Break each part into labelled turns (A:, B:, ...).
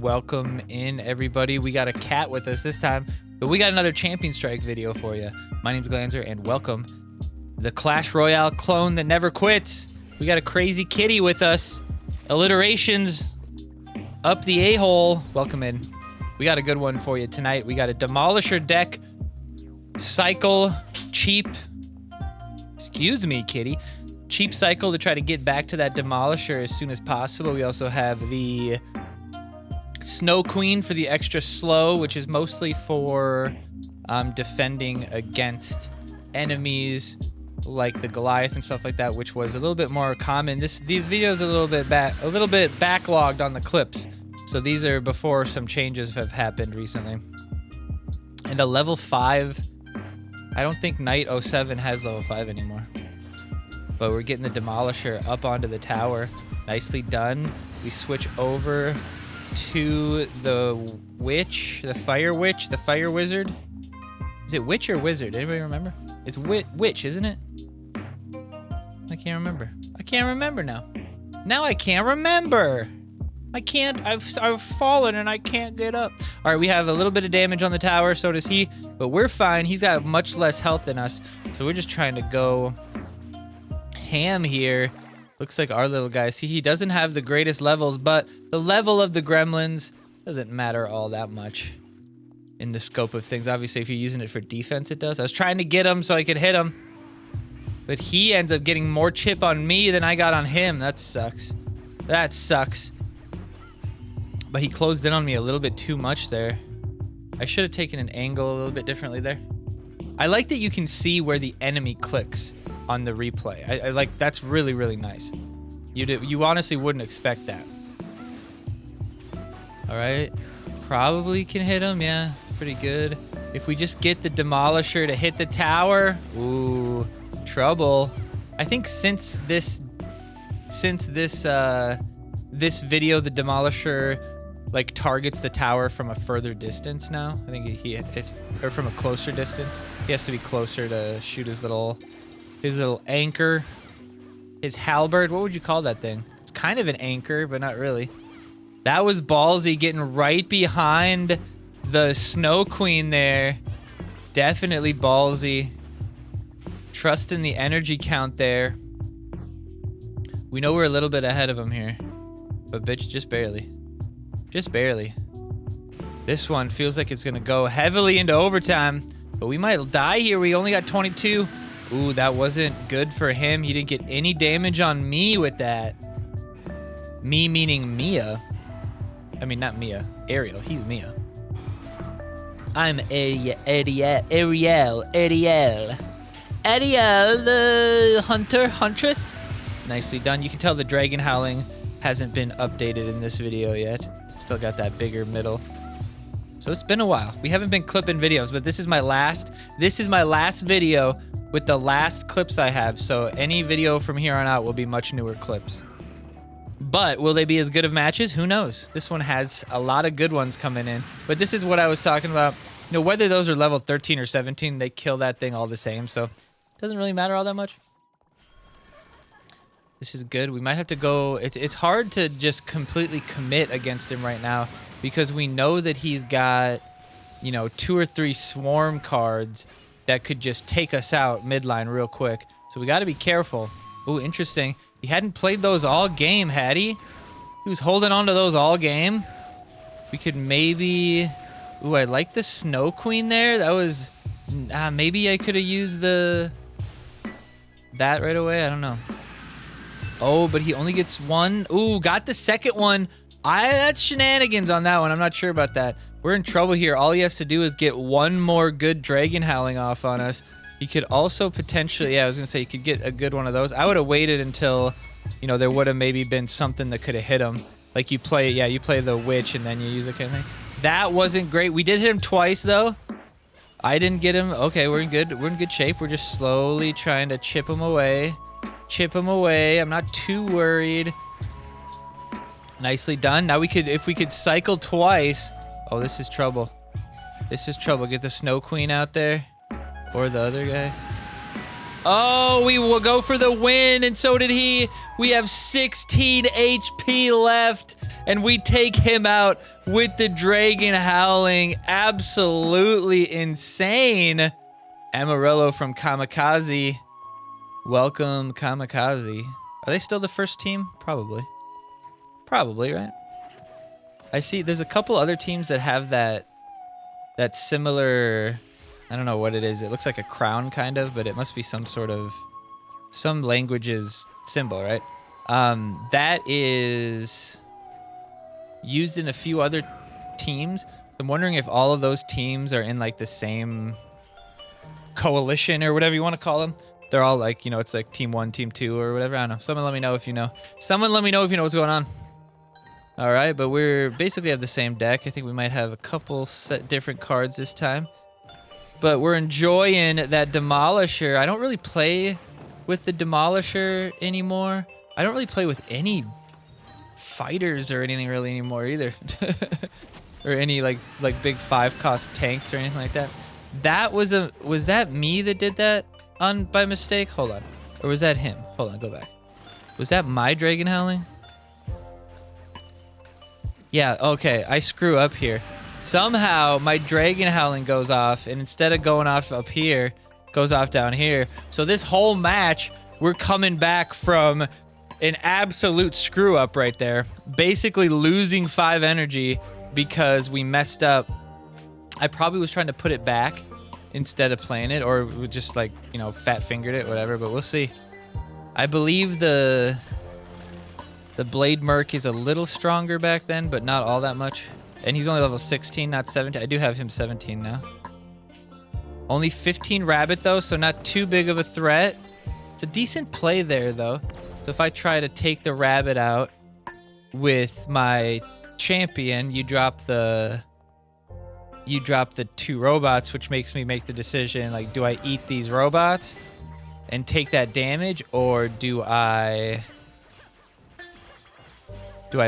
A: welcome in everybody. We got a cat with us this time, but we got another Champion Strike video for you. My name's Glanzer, and welcome. The Clash Royale clone that never quits. We got a crazy kitty with us. Alliterations up the a-hole. Welcome in. We got a good one for you tonight. We got a Demolisher Deck cycle, cheap, excuse me, kitty. Cheap cycle to try to get back to that Demolisher as soon as possible. We also have the Snow Queen for the extra slow, which is mostly for defending against enemies like the Goliath and stuff like that, which was a little bit more common. These videos are a little bit backlogged on the clips. So these are before some changes have happened recently. And a level 5, I don't think Knight 07 has level 5 anymore. But we're getting the Demolisher up onto the tower. Nicely done. We switch over to the witch, the fire witch, the fire wizard. Is it witch or wizard? Anybody remember? It's witch, isn't it? I can't remember. I can't remember now. Now I can't remember. I can't. I've fallen and I can't get up. All right, we have a little bit of damage on the tower. So does he. But we're fine. He's got much less health than us. So we're just trying to go ham here. Looks like our little guy. See, he doesn't have the greatest levels, but the level of the gremlins doesn't matter all that much in the scope of things. Obviously, if you're using it for defense, it does. I was trying to get him so I could hit him, but he ends up getting more chip on me than I got on him. That sucks. That sucks. But he closed in on me a little bit too much there. I should have taken an angle a little bit differently there. I like that you can see where the enemy clicks on the replay. I like, that's really, really nice. You honestly wouldn't expect that. All right, probably can hit him. Yeah, pretty good. If we just get the Demolisher to hit the tower, ooh, trouble. I think since this video, the Demolisher like targets the tower from a further distance now. I think or from a closer distance. He has to be closer to shoot his little anchor, his halberd. What would you call that thing? It's kind of an anchor, but not really. That was ballsy, getting right behind the Snow Queen there. Definitely ballsy. Trusting the energy count there. We know we're a little bit ahead of him here, but bitch, just barely. Just barely. This one feels like it's gonna go heavily into overtime, but we might die here. We only got 22. Ooh, that wasn't good for him. He didn't get any damage on me with that. Me meaning Mia. I mean, not Mia. Ariel. He's Mia. I'm Ariel, the huntress. Nicely done. You can tell the dragon howling hasn't been updated in this video yet. Still got that bigger middle. So it's been a while. We haven't been clipping videos, but this is my last video with the last clips I have. So any video from here on out will be much newer clips. But will they be as good of matches? Who knows? This one has a lot of good ones coming in. But this is what I was talking about. You know, whether those are level 13 or 17, they kill that thing all the same. So it doesn't really matter all that much. This is good. We might have to go. It's hard to just completely commit against him right now because we know that he's got, you know, 2 or 3 swarm cards that could just take us out midline real quick. So we got to be careful. Ooh, interesting. He hadn't played those all game, had he? He was holding on to those all game. We could maybe... Ooh, I like the Snow Queen there. That was... maybe I could have used that right away. I don't know. Oh, but he only gets one. Ooh, got the second one. That's shenanigans on that one. I'm not sure about that. We're in trouble here. All he has to do is get one more good dragon howling off on us. He could also potentially, yeah, I was gonna say he could get a good one of those. I would have waited until, you know, there would have maybe been something that could have hit him. Like you play the witch and then you use it kind of thing. That wasn't great. We did hit him twice though. I didn't get him. Okay, we're in good shape. We're just slowly trying to chip him away. Chip him away. I'm not too worried. Nicely done. Now if we could cycle twice. Oh, this is trouble. This is trouble. Get the Snow Queen out there. Or the other guy. Oh, we will go for the win, and so did he. We have 16 HP left. and we take him out with the Dragon Howling. Absolutely insane. Amarelo from Kamikaze. Welcome, Kamikaze. Are they still the first team? Probably. Probably, right? I see there's a couple other teams that have that similar, I don't know what it is. It looks like a crown kind of, but it must be some sort of, some language's symbol, right? That is used in a few other teams. I'm wondering if all of those teams are in like the same coalition or whatever you want to call them. They're all like, you know, it's like team 1, team 2 or whatever. I don't know. Someone let me know if you know. Someone let me know if you know what's going on. All right, but we're basically have the same deck. I think we might have a couple set different cards this time. But we're enjoying that Demolisher. I don't really play with the Demolisher anymore. I don't really play with any fighters or anything really anymore either. Or any like big 5-cost tanks or anything like that. That was that me that did that by mistake? Hold on. Or was that him? Hold on, go back. Was that my Dragon Howling? Yeah, okay, I screw up here. Somehow my Dragon Howling goes off, and instead of going off up here, goes off down here. So this whole match, we're coming back from an absolute screw up right there. Basically losing 5 energy because we messed up. I probably was trying to put it back instead of playing it, or just like, you know, fat fingered it, whatever, but we'll see. I believe the Blade Merc is a little stronger back then, but not all that much. And he's only level 16, not 17. I do have him 17 now. Only 15 rabbit though, so not too big of a threat. It's a decent play there though. So if I try to take the rabbit out with my champion, you drop the 2 robots, which makes me make the decision, like, do I eat these robots and take that damage, or do I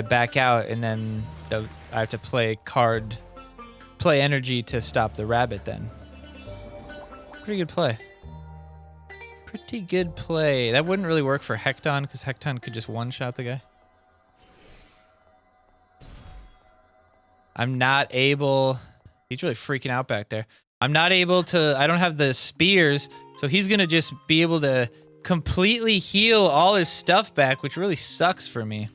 A: back out and then I have to play energy to stop the rabbit then? Pretty good play. Pretty good play. That wouldn't really work for Hecton, because Hecton could just one-shot the guy. I'm not able... He's really freaking out back there. I'm not able to... I don't have the spears, so he's going to just be able to completely heal all his stuff back, which really sucks for me.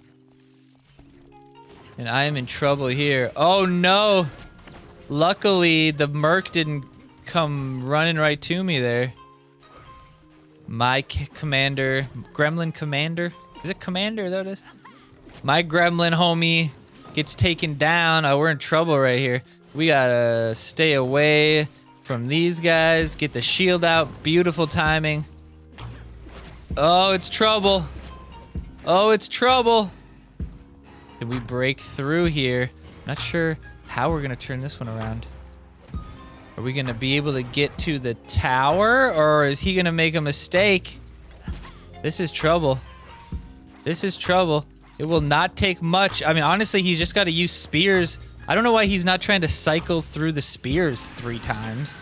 A: And I am in trouble here. Oh, no. Luckily, the Merc didn't come running right to me there. My commander... Gremlin commander? Is it commander? Is that what it is? My gremlin homie gets taken down. Oh, we're in trouble right here. We gotta stay away from these guys. Get the shield out. Beautiful timing. Oh, it's trouble. Oh, it's trouble. Can we break through here? Not sure how we're gonna turn this one around. Are we gonna be able to get to the tower, or is he gonna make a mistake? This is trouble. This is trouble. It will not take much. I mean, honestly, he's just got to use spears. I don't know why he's not trying to cycle through the spears 3 times.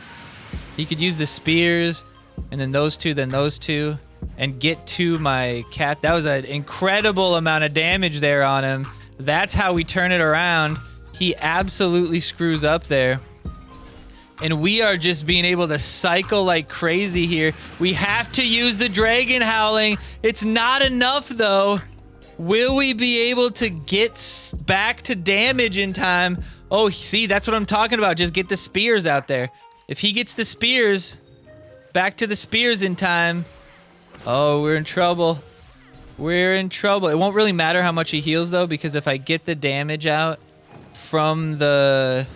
A: He could use the spears, and then those 2, and get to my cat. That was an incredible amount of damage there on him. That's how we turn it around. He absolutely screws up there. And we are just being able to cycle like crazy here. We have to use the Dragon Howling. It's not enough, though. Will we be able to get back to damage in time? Oh, see, that's what I'm talking about. Just get the spears out there. If he gets the spears, back to the spears in time. Oh, we're in trouble. We're in trouble. It won't really matter how much he heals, though, because if I get the damage out from the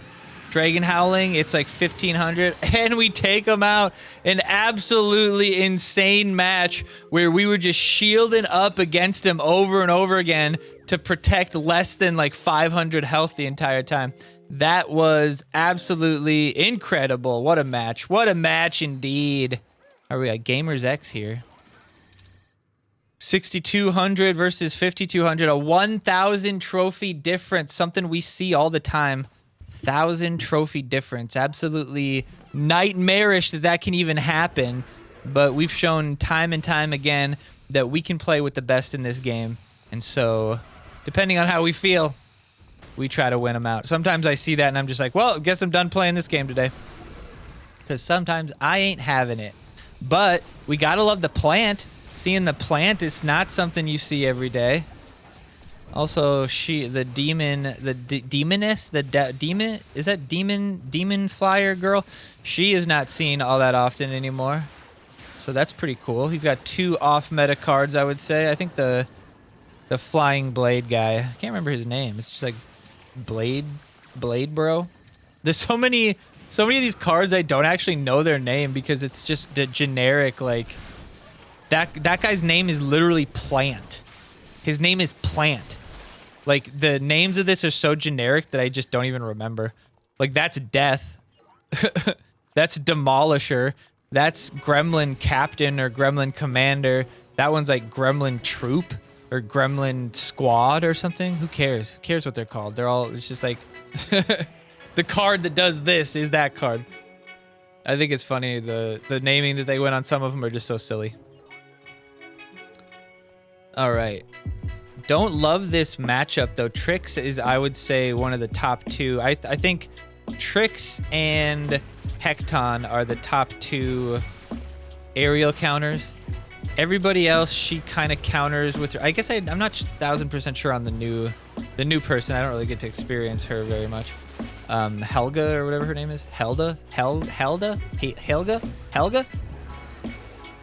A: Dragon Howling, it's like 1,500, and we take him out. An absolutely insane match where we were just shielding up against him over and over again to protect less than like 500 health the entire time. That was absolutely incredible. What a match. What a match indeed. All right, we got GamersX here. 6,200 versus 5,200, a 1,000 trophy difference, something we see all the time. 1,000 trophy difference. Absolutely nightmarish that can even happen, but we've shown time and time again that we can play with the best in this game. And so, depending on how we feel, we try to win them out. Sometimes I see that and I'm just like, well, guess I'm done playing this game today. Because sometimes I ain't having it. But we gotta love the plant. Seeing the plant is not something you see every day. Also, the demon, demoness, demon, is that demon flyer girl? She is not seen all that often anymore. So that's pretty cool. He's got 2 off-meta cards, I would say. I think the flying blade guy, I can't remember his name. It's just like blade bro. There's so many of these cards I don't actually know their name because it's just the generic, like, that guy's name is literally Plant. His name is Plant. Like, the names of this are so generic that I just don't even remember. Like, that's Death. That's Demolisher. That's Gremlin Captain or Gremlin Commander. That one's like Gremlin Troop or Gremlin Squad or something. Who cares? Who cares what they're called? They're all, it's just like, the card that does this is that card. I think it's funny, the naming that they went on some of them are just so silly. All right. Don't love this matchup, though. Trix is, I would say, one of the top 2. I think Trix and Hecton are the top 2 aerial counters. Everybody else, she kind of counters with her. I guess I'm not 1000% sure on the new person. I don't really get to experience her very much. Helga or whatever her name is. Helga? Helga? All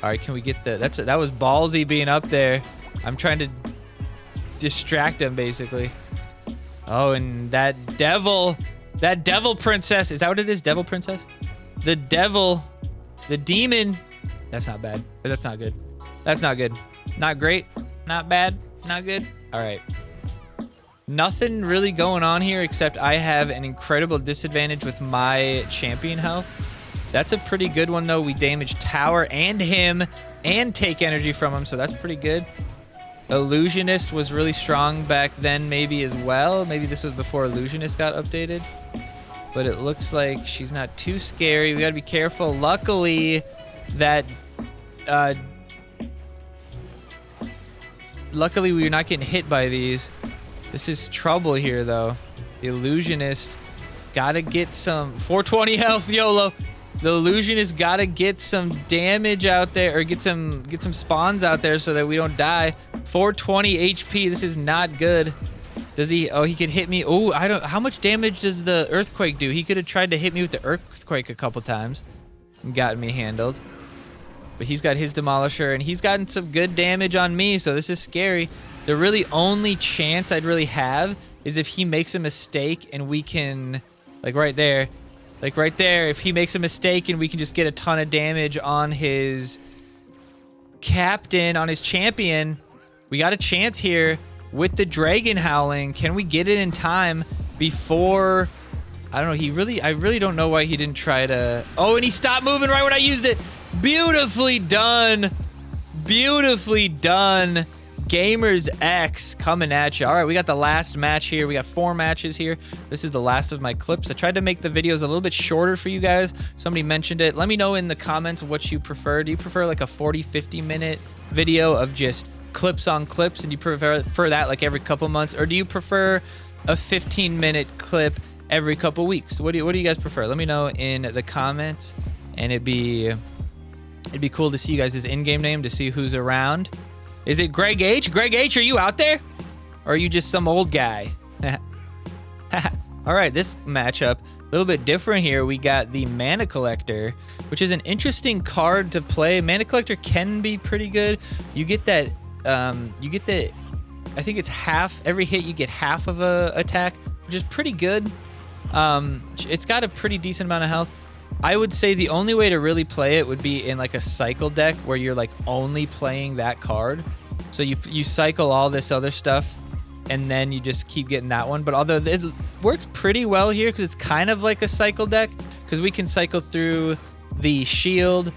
A: right, can we get that was ballsy being up there. I'm trying to distract him, basically. Oh, and that devil princess. Is that what it is? Devil princess? The demon. That's not bad. That's not good. That's not good. Not great. Not bad. Not good. All right. Nothing really going on here except I have an incredible disadvantage with my champion health. That's a pretty good one, though. We damage tower and him and take energy from him, so that's pretty good. Illusionist was really strong back then, maybe as well. Maybe this was before Illusionist got updated. But it looks like she's not too scary. We gotta be careful. Luckily, luckily we're not getting hit by these. This is trouble here, though. The Illusionist gotta get some 420 health, YOLO. The Illusionist gotta get some damage out there, or get some spawns out there so that we don't die. 420 HP. This is not good. Does he? Oh, he could hit me. Oh, I don't. How much damage does the earthquake do? He could have tried to hit me with the earthquake a couple times and gotten me handled. But he's got his Demolisher, and he's gotten some good damage on me, so this is scary. The really only chance I'd really have is if he makes a mistake and we can, like right there, if he makes a mistake and we can just get a ton of damage on his captain, on his champion. We got a chance here with the Dragon Howling. Can we get it in time before... I don't know. I really don't know why he didn't try to... Oh, and he stopped moving right when I used it. Beautifully done. Beautifully done. GamersX coming at you. All right, we got the last match here. We got 4 matches here. This is the last of my clips. I tried to make the videos a little bit shorter for you guys. Somebody mentioned it. Let me know in the comments what you prefer. Do you prefer like a 40, 50-minute video of just clips on clips, and you prefer that like every couple months, or do you prefer a 15-minute clip every couple weeks? What do you guys prefer? Let me know in the comments, and it'd be cool to see you guys' in-game name, to see who's around. Is it Greg H? Greg H, are you out there? Or are you just some old guy? All right, this matchup, a little bit different here. We got the Mana Collector, which is an interesting card to play. Mana Collector can be pretty good. You get that, I think it's half, every hit you get half of a attack, which is pretty good. It's got a pretty decent amount of health. I would say the only way to really play it would be in like a cycle deck where you're like only playing that card. So you cycle all this other stuff and then you just keep getting that one. But although it works pretty well here because it's kind of like a cycle deck, because we can cycle through the shield,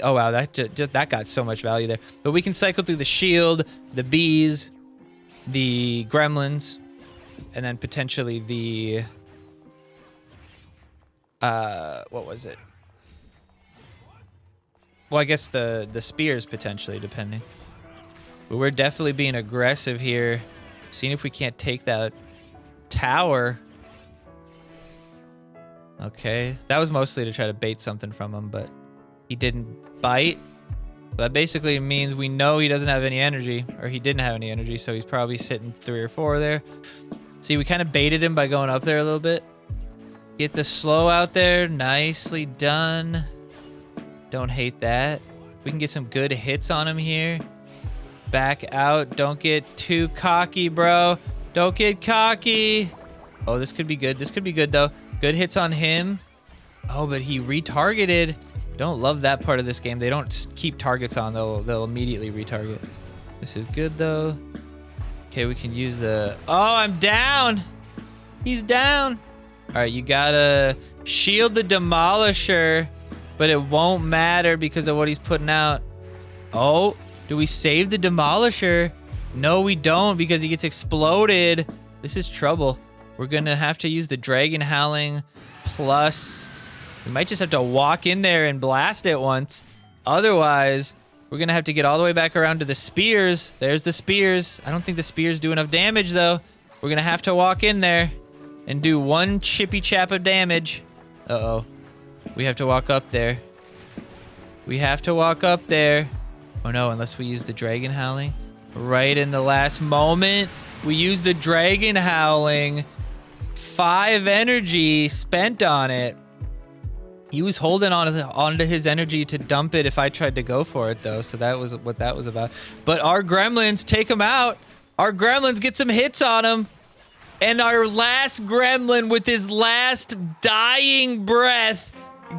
A: oh wow, that got so much value there. But we can cycle through the shield, the bees, the gremlins, and then potentially the what was it? Well, I guess the spears potentially, depending. But we're definitely being aggressive here, seeing if we can't take that tower. Okay, that was mostly to try to bait something from him, but he didn't bite. That basically means we know he doesn't have any energy, or he didn't have any energy, so he's probably sitting 3 or 4 there. See, we kind of baited him by going up there a little bit. Get the slow out there. Nicely done. Don't hate that. We can get some good hits on him here. Back out. Don't get too cocky, bro. Don't get cocky. Oh, this could be good. This could be good, though. Good hits on him. Oh, but he retargeted. Don't love that part of this game. They don't keep targets on. They'll immediately retarget. This is good, though. Okay, we can use the... Oh, I'm down. He's down. All right, you gotta shield the Demolisher, but it won't matter because of what he's putting out. Oh, do we save the Demolisher? No, we don't because he gets exploded. This is trouble. We're gonna have to use the Dragon Howling plus... We might just have to walk in there and blast it once. Otherwise, we're gonna have to get all the way back around to the spears. There's the spears. I don't think the spears do enough damage, though. We're gonna have to walk in there and do 1 chippy chap of damage. Uh-oh. We have to walk up there. We have to walk up there. Oh, no, unless we use the Dragon Howling. Right in the last moment, we use the Dragon Howling. 5 energy spent on it. He was holding onto his energy to dump it if I tried to go for it, though. So that was what that was about. But our gremlins take him out. Our gremlins get some hits on him. And our last gremlin with his last dying breath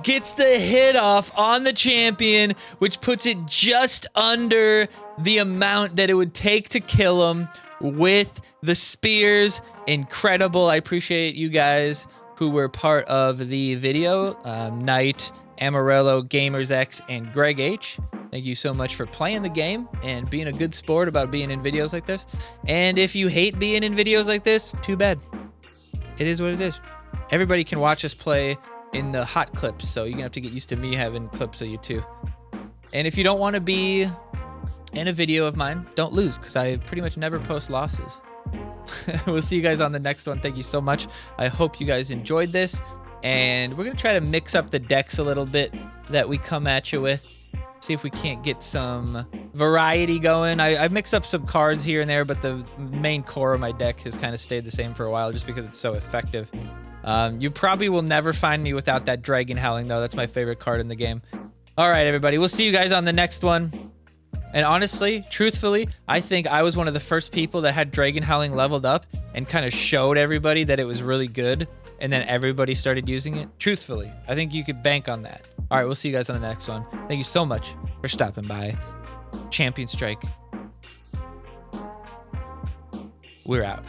A: gets the hit off on the champion, which puts it just under the amount that it would take to kill him with the spears. Incredible. I appreciate you guys who were part of the video. Knight, Amarelo, GamersX, and Greg H. Thank you so much for playing the game and being a good sport about being in videos like this. And if you hate being in videos like this, too bad. It is what it is. Everybody can watch us play in the hot clips, so you're gonna have to get used to me having clips of you too. And if you don't want to be in a video of mine, don't lose, because I pretty much never post losses. We'll see you guys on the next one. Thank you so much. I hope you guys enjoyed this, and we're gonna try to mix up the decks a little bit that we come at you with. See if we can't get some variety going. I mix up some cards here and there, but the main core of my deck has kind of stayed the same for a while just because it's so effective. You probably will never find me without that Dragon Howling, though. That's my favorite card in the game. All right, everybody. We'll see you guys on the next one. And honestly, truthfully, I think I was one of the first people that had Dragon Howling leveled up and kind of showed everybody that it was really good. And then everybody started using it. Truthfully, I think you could bank on that. All right, we'll see you guys on the next one. Thank you so much for stopping by. Champion Strike. We're out.